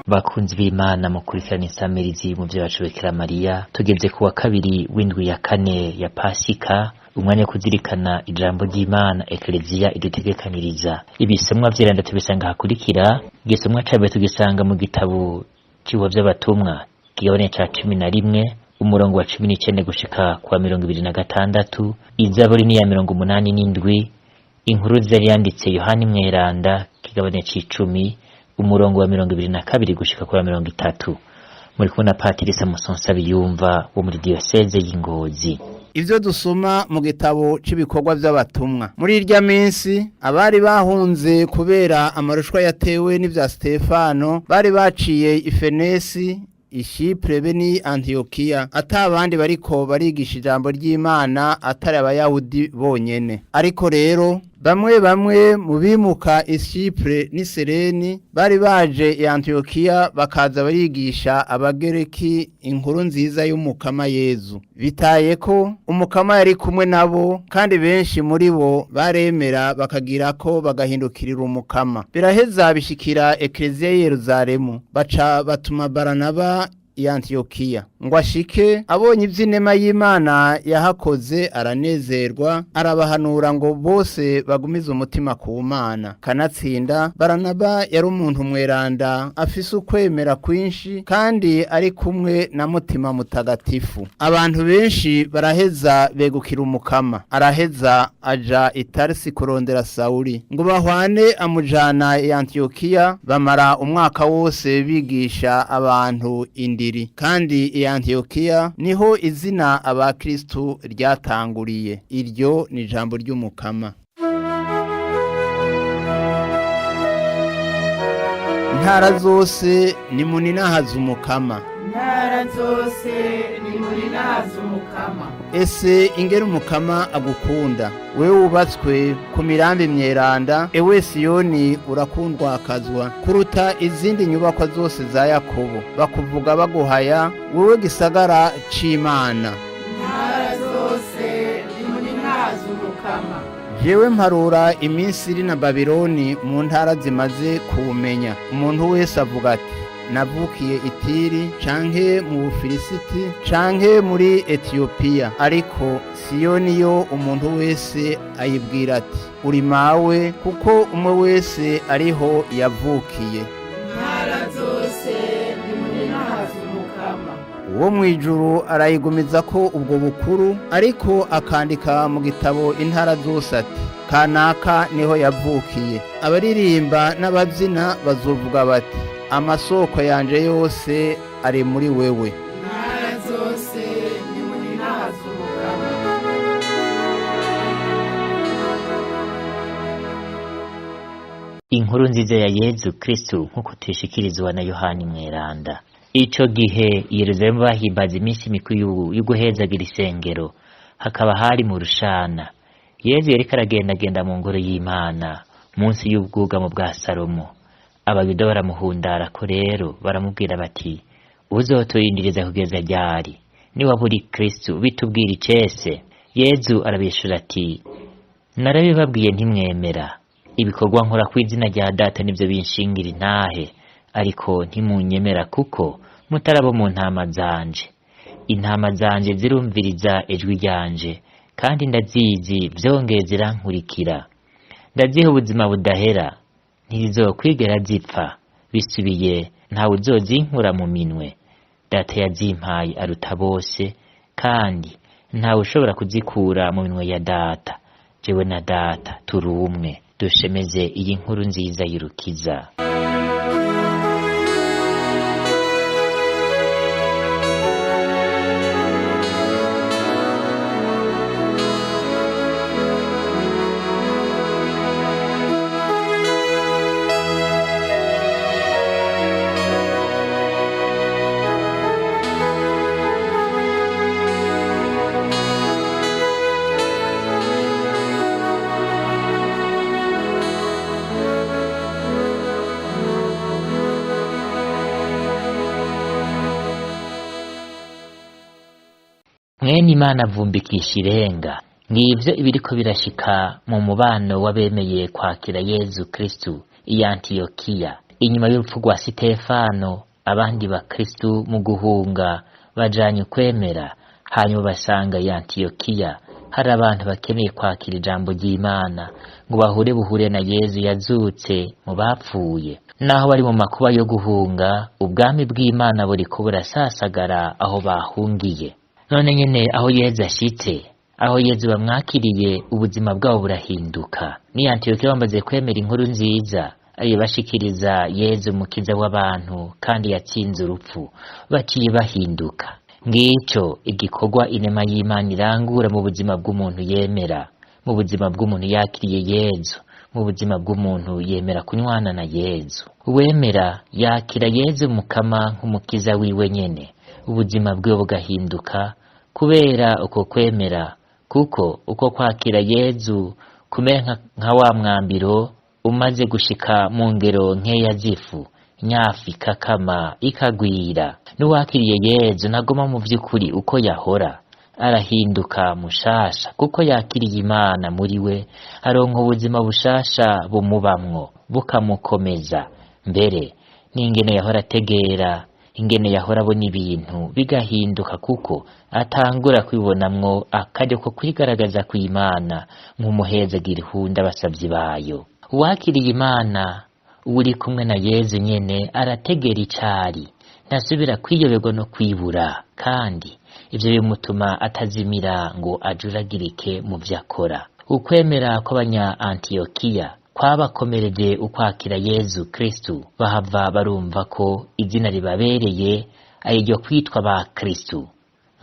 Bakunzi b'Imana mukurikirana insamirizi mu vyo bacubekera Mariya, tugeze ku wa kabiri w'indwi ya kane ya Pasika, umwanya wo kuzirikana ijambo ry'Imana Ekleziya idutegekaniriza. Ibisomwa vy'iranda tubisanga hakurikira. Igisomwa ca mbere tugisanga mu gitabo c'Ibikorwa vy'Abatumwa, kigabane ca 11, umurongo wa 19 gushika kwa 26. Izaburi ni ya 87, inkuru zari yanditse Yohani Mweranda, kigabane c'10, umurongo wa 22 gushika kwa 30. Muri kumwe na Patiri Samuson Sabiyumva wo muri Diocese y'Ingozi. Ivyo dusoma mu gitabo c'Ibikorwa vy'Abatumwa. Muri irya minsi abari bahunze kubera amarushwa yatewe n'ivya Stefano bari baciye Ifenesi, Ishipre be ni Antiokia, atabandi bariko barigisha ijambo ry'Imana atari abayahudi bonyene. Ariko rero bamwe mu bimuka Ishipre ni Sereni bari baje i Antiokia bakaza barigisha abagereki inkuru nziza y'umukama Yezu. Bitaye ko umukama yari kumwe nabo kandi benshi muri bo baremera bakagira ko bagahindukirira umukama. Biraheza bishikira Ekleziya Yerusalemu, baca batuma Baranaba i Antiokia ngo ashike. Abonye ivy'inema y'Imana yahakoze aranezerwa, arabahanura ngo bose bagumize umutima ku Mana. Kanatsinda Baranaba yari umuntu mweranda afise ukwemera kwinshi kandi ari kumwe na mutima mutagatifu. Abantu benshi baraheza begukira umukama. Araheza aja i Tarsi kurondera Sauli ngo bahwane amujana i Antiokia. Bamara umwaka wose bigisha abantu indiri, kandi i Antiokia niho izina abakristu ryatanguriye. Iryo ni ijambo ry'umukama. Ntara zose ni muninahaza umukama. Ntara zose ni muninahaza umukama. Ese ingera umukama agukunda, wewe wubatswe ku mirambi myeranda, ewe Siyoni urakundwa akazwa kuruta izindi nyubakwa zose za Yakobo. Bakuvuga baguhaya, wewe gisagara c'Imana. Ntara zose ni muninahaza umukama. Jewe mparura iminsi iri na Babiloni mu ntara zimaze kuwumenya. Umuntu wese avuga ati navukiye Itiri canke mu Bufilisiti canke muri Ethiopia, ariko Siyoni yo umuntu wese ayibwira ati uri mawe, kuko umwe wese ariho yavukiye. Ntara zose ni muninahaza umukama. Uwo mwijuru arayigumiza ko ubwo bukuru, ariko akandika mu gitabo intara zose ati kanaka niho yavukiye. Abaririmba n'ababyina bazovuga bati amasoko yanje yose ari muri wewe. Ntara zose ni muninahaza umukama. Inkuru nziza ya Yezu Kristu nkuko tuyishikirizwa na Yohani Mweranda. Ico gihe Yerusalemu bahimbaza iminsi mikuru y'uguhezagira isengero, hakaba hari mu rushana. Yezu yariko aragendagenda mu ngoro y'Imana munsi y'ubwugamo bwa Salomo. Abayuda baramuhundara ko rero baramubwira bati uzoturindiriza kugeza ryari? Niba buri Kristu bitubwira icese. Yezu arabishura ati narabibabwiye ntimwemera. Ibikorwa nkora kw'izina rya Data nivyo binshingira intahe, ariko ntimunyemera kuko mutarabo mu ntama zanje. Intama zanje zirumviriza ijwi ryanje, kandi ndazizi vyongeye zirankurikira. Ndaziha ubuzima budahera, ntizizokwigera zipfa. Bisubiye ntawe uzozinkura mu minwe. Data yazimpaye aruta bose, kandi ntawe ushobora kuzikura mu minwe ya Data. Jewe na Data turi umwe. Dushemeze iyi nkuru nziza y'urukiza. Mwene Imana avumbikisha irenga. Ngivyo ibiriko birashika mu mubano w'abemeye kwakira Yezu Kristu i Antiokia. inyuma y'urupfu rwa Sitefano abandi bakristu mu guhunga bajanye ukwemera, hanyuma basanga i Antiyokiya hari abantu bakeneye kwakira ijambo ry'Imana ngo buhure na Yezu yazutse mu bapfuye. Naho bari mu makuba yo guhunga, ubwami bw'Imana buriko burasasagara aho bahungiye. None nyene aho Yezu ashitse, aho Yezu bamwakiriye, ubuzima bwabo burahinduka. Ni Antiyokiya bamaze kwemera inkuru nziza bashikiriza Yezu umukiza w'abantu kandi yatsinze urupfu, baciye bahinduka. Ngico igikorwa inema y'Imana irangura mu buzima bw'umuntu yemera, mu buzima bw'umuntu yakiriye Yezu, mu buzima bw'umuntu yemera kunywana na Yezu. Uwemera yakira Yezu mukama nk'umukiza wiwe nyene, ubuzima bwiwe bugahinduka kubera uko kwemera, kuko uko kwakira Yezu kumera nka wa mwambiro umaze gushika mu ngero nkeya zifu, nyafi kakama ikagwira. N'uwakiriye Yezu ntagoma mu vy'ukuri uko yahora, arahinduka mushasha kuko yakiriye Imana muri we, aronka ubuzima bushasha bumubamwo bukamukomeza. Mbere n'ingene yahora ategera, ingene yahora abona ibintu bigahinduka, kuko atangura kwibonamwo akaryo ko kwigaragaza kw'Imana nk'umuhezagira ihunda abasavyi bayo. Uwakiriye Imana uri kumwe na Yezu nyene arategera icari, ntasubira kwiyoberwa no kwibura, kandi ivyo bimutuma atazimira ngo ajuragirike mu vyakora. Ukwemera kw'abanya Antiyokiya kwabakomereje ukwakira Yezu Kristu, bahava barumva ko izina ribabereye ari ryo kwitwa ba Kristu.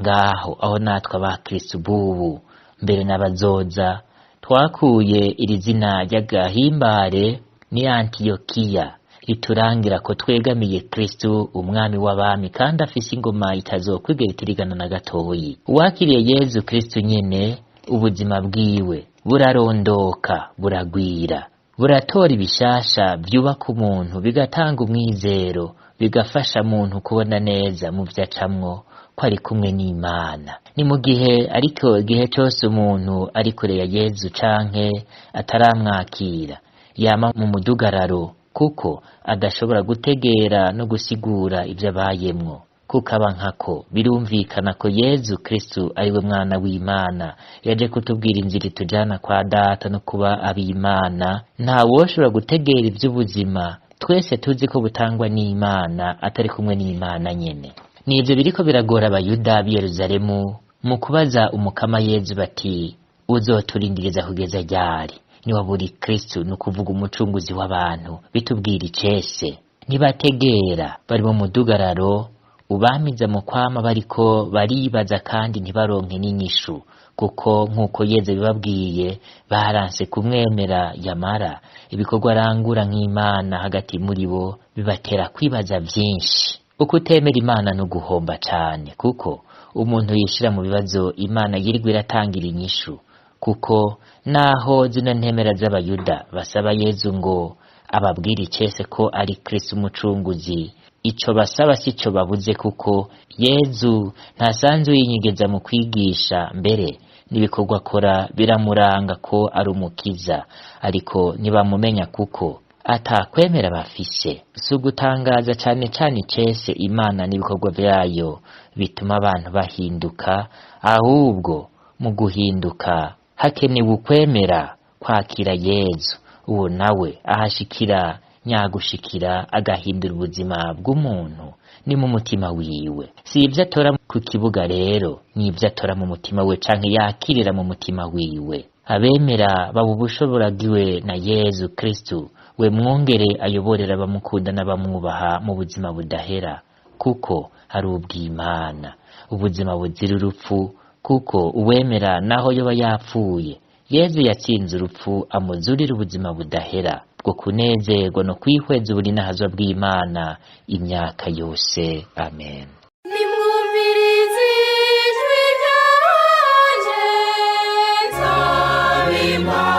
Ngaho aho natwe ba Kristu bubu mbere n'abazoza twakuye iri zina ry'agahimbare ni Antiyokiya, riturangira ko twegamiye Kristu umwami w'abami kandi afise ingoma itazokwigera itirigana na gatoyi. Uwakiriye Yezu Kristu nyene, ubuzima bwiwe burarondoka, buragwira, buratora ibishasha vyubaka umuntu, bigatanga umwizero, bigafasha muntu kubona neza mu vyacamwo ko ari kumwe n'Imana. Ni mu gihe ariko igihe cyose umuntu ari kure ya Yezu canke ataramwakira, yama mu mudugararo, kuko adashobora gutegera no gusigura ivyo abayemwo. Kuko abankako birumvikana ko Yezu Kristu ari we mwana w'Imana, yaje kutubwira inzira itujana kwa Data no kuba ab'Imana. Nta woshobora gutegera ivy'ubuzima twese tuzi ko butangwa n'Imana atari kumwe n'Imana nyene. Nivyo biriko biragora abayuda b'i Yerusalemu mu kubaza umukama Yezu bati, uzoturindiriza kugeza ryari? Niwa buri Kristu, nukuvuga umucunguzi w'abantu, bitubwira icese. Ntibategera, bari mu mudugararo ubamiza mu kwama bariko baribaza kandi ntibaronke n'inyishu, kuko nk'uko Yezu bibabwiye baranse kumwemera. Yamara ibikorwa arangura nk'Imana hagati muri bo bibatera kwibaza vyinshi. Ukutemera Imana no guhomba cane, kuko umuntu yishira mu bibazo Imana yirirwa iratangira inyishu. Kuko naho zino ntemera z'abayuda basaba Yezu ngo ababwire icese ko ari Kristu umucunguzi, ico basaba sico babuze, kuko Yezu ntasanzwe yinyegeza mu kwigisha, mbere n'ibikorwa akora biramuranga ko ari umukiza, ariko ntibamumenya kuko atakwemera bafise. Si ugutangaza cane cane icese Imana n'ibikorwa vyayo bituma abantu bahinduka, ahubwo mu guhinduka hakenewe ukwemera kwakira Yezu. Uwo nawe ahashikira nyagushikira agahindura ubuzima bw'umuntu ni mu mutima wiwe. Si ivyo atora ku kibuga rero, ni ivyo atora mu mutima we canke yakirira mu mutima wiwe. Abemera baba ubushoboragiwe na Yezu Kristu, we mwongere ayoborera abamukunda n'abamwubaha mu buzima budahera, kuko hari ubw'Imana, ubuzima buzira urupfu. Kuko uwemera naho yoba yapfuye, Yezu yatsinze urupfu, amuzurira ubuzima budahera bwo kunezerwa no kwihweza uburinahazwa bw'Imana imyaka yose. Amen. Nimwumvirize ijwi ryanje, nzabimpa